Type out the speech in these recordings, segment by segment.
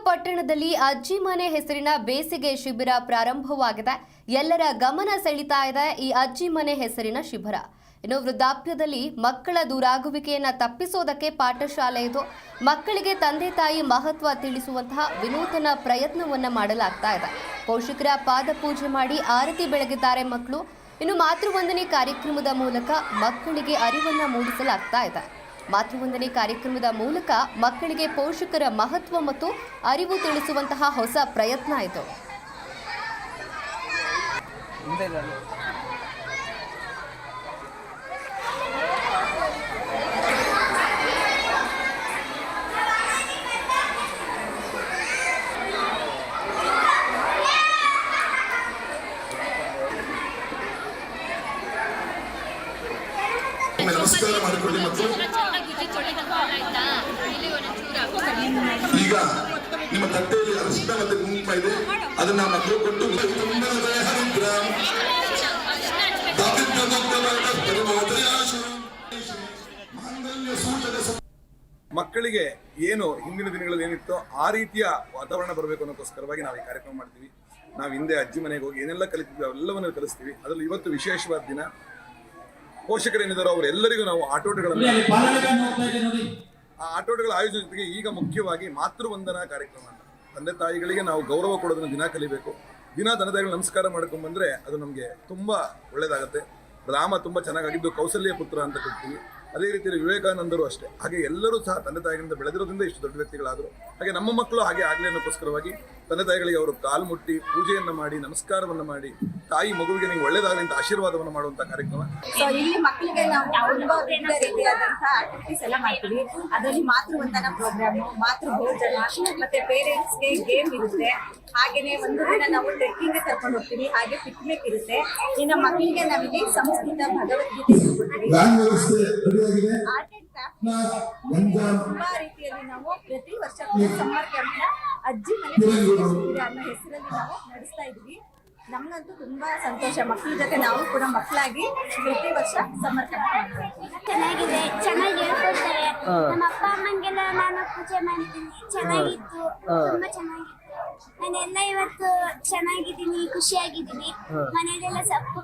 ಪಟ್ಟಣದಲ್ಲಿ ಅಜ್ಜಿ ಮನೆ ಹೆಸರಿನ ಬೇಸಿಗೆ ಶಿಬಿರ ಪ್ರಾರಂಭವಾಗಿದೆ. ಎಲ್ಲರ ಗಮನ ಸೆಳೀತಾ ಇದೆ ಈ ಅಜ್ಜಿ ಮನೆ ಹೆಸರಿನ ಶಿಬಿರ. ಇನ್ನು ವೃದ್ಧಾಪ್ಯದಲ್ಲಿ ಮಕ್ಕಳ ದೂರಾಗುವಿಕೆಯನ್ನು ತಪ್ಪಿಸೋದಕ್ಕೆ ಪಾಠಶಾಲೆ ಇದು. ಮಕ್ಕಳಿಗೆ ತಂದೆ ತಾಯಿ ಮಹತ್ವ ತಿಳಿಸುವಂತಹ ವಿನೂತನ ಪ್ರಯತ್ನವನ್ನು ಮಾಡಲಾಗ್ತಾ ಇದೆ. ಪೋಷಕರ ಪಾದ ಪೂಜೆ ಮಾಡಿ ಆರತಿ ಬೆಳಗಿದ್ದಾರೆ ಮಕ್ಕಳು. ಇನ್ನು ಮಾತೃವಂದನೆ ಕಾರ್ಯಕ್ರಮದ ಮೂಲಕ ಮಕ್ಕಳಿಗೆ ಅರಿವನ್ನು ಮೂಡಿಸಲಾಗ್ತಾ ಇದೆ. ಮಾತೃವಂದನೆ ಕಾರ್ಯಕ್ರಮದ ಮೂಲಕ ಮಕ್ಕಳಿಗೆ ಪೋಷಕರ ಮಹತ್ವ ಮತ್ತು ಅರಿವು ತಿಳಿಸುವಂತಹ ಹೊಸ ಪ್ರಯತ್ನ ಇದು. ನಮಸ್ಕಾರ ಮಾಡಿಕೊಳ್ಳಿ ಮತ್ತು ಈಗ ನಿಮ್ಮ ತಟ್ಟೆಯಲ್ಲಿ ಅರಿಶಿನ ಮತ್ತು ಕುಂಕುಮ ಇದೆ, ಅದನ್ನ ಮಕ್ಕಳು ಕೊಟ್ಟು ಮಕ್ಕಳಿಗೆ ಏನು ಹಿಂದಿನ ದಿನಗಳಲ್ಲಿ ಏನಿತ್ತೋ ಆ ರೀತಿಯ ವಾತಾವರಣ ಬರಬೇಕು ಅನ್ನೋಕ್ಕೋಸ್ಕರವಾಗಿ ನಾವು ಈ ಕಾರ್ಯಕ್ರಮ ಮಾಡ್ತೀವಿ. ನಾವು ಹಿಂದೆ ಅಜ್ಜಿ ಮನೆಗೆ ಹೋಗಿ ಏನೆಲ್ಲ ಕಲಿತೀವಿ ಅವೆಲ್ಲವನ್ನು ಕಲಿಸ್ತೀವಿ. ಅದರಲ್ಲಿ ಇವತ್ತು ವಿಶೇಷವಾದ ದಿನ. ಪೋಷಕರೇನಿದ್ದಾರೋ ಅವರೆಲ್ಲರಿಗೂ ನಾವು ಆಟೋಟಗಳನ್ನು ಆ ಆಟೋಟಗಳ ಆಯೋಜನೆ ಜೊತೆಗೆ ಈಗ ಮುಖ್ಯವಾಗಿ ಮಾತೃವಂದನಾ ಕಾರ್ಯಕ್ರಮ ಅಂತ ತಂದೆ ತಾಯಿಗಳಿಗೆ ನಾವು ಗೌರವ ಕೊಡೋದನ್ನು ದಿನ ಕಲಿಬೇಕು. ದಿನ ತಂದೆ ತಾಯಿಗಳು ನಮಸ್ಕಾರ ಮಾಡ್ಕೊಂಡು ಬಂದರೆ ಅದು ನಮಗೆ ತುಂಬ ಒಳ್ಳೆಯದಾಗುತ್ತೆ. ರಾಮ ತುಂಬ ಚೆನ್ನಾಗಿದ್ದು ಕೌಸಲ್ಯ ಪುತ್ರ ಅಂತ ಕೊಡ್ತೀವಿ. ಅದೇ ರೀತಿಯಲ್ಲಿ ವಿವೇಕಾನಂದರು ಅಷ್ಟೇ. ಹಾಗೆ ಎಲ್ಲರೂ ಸಹ ತಂದೆ ತಾಯಿಗಳಿಂದ ಬೆಳೆದಿರೋದ್ರಿಂದ ಇಷ್ಟು ದೊಡ್ಡ ವ್ಯಕ್ತಿಗಳಾದರು. ಹಾಗೆ ನಮ್ಮ ಮಕ್ಕಳು ಹಾಗೆ ಆಗಲಿ ಅನ್ನೋಕ್ಕೋಸ್ಕರವಾಗಿ ತಂದೆ ತಾಯಿಗಳಿಗೆ ಅವರು ಕಾಲು ಮುಟ್ಟಿ ಪೂಜೆಯನ್ನು ಮಾಡಿ ನಮಸ್ಕಾರವನ್ನು ಮಾಡಿ ತಾಯಿ ಮಗುವಿಗೆ ನೀವು ಒಳ್ಳೇದಾಗಲಿ ಅಂತ ಆಶೀರ್ವಾದವನ್ನು ಮಾಡುವಂತ ಕಾರ್ಯಕ್ರಮ. ಇಲ್ಲಿ ಮಕ್ಕಳಿಗೆ ನಾವು ತುಂಬಾ ವಿವಿಧ ರೀತಿಯಾದಂತಹ ಆಕ್ಟಿವಿಟೀಸ್ ಎಲ್ಲ ಮಾಡ್ತೀವಿ. ಅದರಲ್ಲಿ ಮಾತೃವಂದನಾ ಪ್ರೋಗ್ರಾಮ್, ಮಾತೃ ಭೋಜನ ಮತ್ತೆ ಪೇರೆಂಟ್ಸ್ಗೆ ಗೇಮ್ ಇರುತ್ತೆ. ಹಾಗೇನೆ ಒಂದು ದಿನ ನಾವು ಟ್ರೆಕ್ಕಿಂಗ್ ಕರ್ಕೊಂಡು ಹೋಗ್ತೀವಿ. ಹಾಗೆ ಪಿಕ್ನಿಕ್ ಇರುತ್ತೆ. ಇನ್ನು ಮಕ್ಕಳಿಗೆ ನಾವಿಲ್ಲಿ ಸಂಸ್ಕೃತ ಭಗವದ್ಗೀತೆ ಹೇಳ್ಕೊಡ್ತೀವಿ. ಆರ್ಟ್ ಅಂಡ್ ಕ್ರಾಫ್ಟ್ ತುಂಬಾ ರೀತಿಯಲ್ಲಿ ನಾವು ಪ್ರತಿ ವರ್ಷ ಸಮ್ಮರ್ ಕ್ಯಾಂಪ್ ಅಜ್ಜಿ ಮನೆ ಅನ್ನೋ ಹೆಸರಲ್ಲಿ ನಾವು ನಡೆಸ್ತಾ ಇದ್ವಿ. ನಮ್ಗಂತೂ ತುಂಬಾ ಸಂತೋಷ. ಮಕ್ಕಳ ಜೊತೆ ನಾವು ಕೂಡ ಮಕ್ಕಳಾಗಿ ಪ್ರತಿ ವರ್ಷ ಸಮ್ಮರ್ ಕ್ಯಾಂಪ್ ಚೆನ್ನಾಗಿದೆ, ಚೆನ್ನಾಗಿ ಹೇಳ್ಕೊಡ್ತಾರೆ. ನಮ್ಮ ಅಪ್ಪ ಅಮ್ಮಂಗೆಲ್ಲ ನಾನು ಪೂಜೆ ಮಾಡಿದ್ದೀನಿ, ಚೆನ್ನಾಗಿತ್ತು, ತುಂಬಾ ಚೆನ್ನಾಗಿತ್ತು. ನಾನೆಲ್ಲ ಇವತ್ತು ಚೆನ್ನಾಗಿದ್ದೀನಿ, ಖುಷಿಯಾಗಿದ್ದೀನಿ. ಮನೆಯಲ್ಲೆಲ್ಲ ಸಪ್ಪು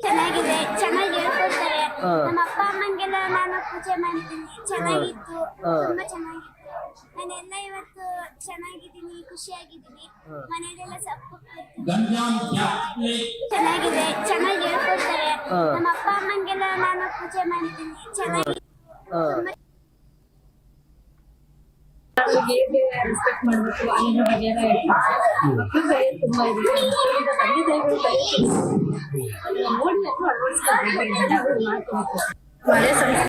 ಚೆನ್ನಾಗಿದೆ, ಚೆನ್ನಾಗಿ ಹೇಳ್ಕೊಡ್ತಾರೆ. ನಮ್ಮ ಅಪ್ಪ ಅಮ್ಮಂಗೆಲ್ಲ ನಾನು ಪೂಜೆ ಮಾಡಿದ್ದೀನಿ, ಚೆನ್ನಾಗಿತ್ತು, ತುಂಬಾ ಚೆನ್ನಾಗಿತ್ತು. ನಾನೆಲ್ಲ ಇವತ್ತು ಚೆನ್ನಾಗಿದ್ದೀನಿ, ಖುಷಿಯಾಗಿದ್ದೀನಿ. ಮನೆಯಲ್ಲೆಲ್ಲ ಸಪ್ಪು ಚೆನ್ನಾಗಿದೆ, ಚೆನ್ನಾಗಿ ಹೇಳ್ಕೊಡ್ತಾರೆ. ನಮ್ಮ ಅಪ್ಪ ಅಮ್ಮಂಗೆಲ್ಲ ನಾನು ಪೂಜೆ ಮಾಡಿದ್ದೀನಿ, ಚೆನ್ನಾಗಿತ್ತು. ಹೇಗೆ ರೆಸ್ಪೆಕ್ಟ್ ಮಾಡಬೇಕು ಅನ್ನೋ ಬಗ್ಗೆ ಎಲ್ಲ ಹೇಳ್ತಾರೆ. ಮಕ್ಕಳಿಗೆ ತುಂಬಾ ಇದೆ. ಈಗ ತಂದೆ ತಾಯಿಗಳು ನೋಡಿ ಅಳವಡಿಸ್ತಾರೆ.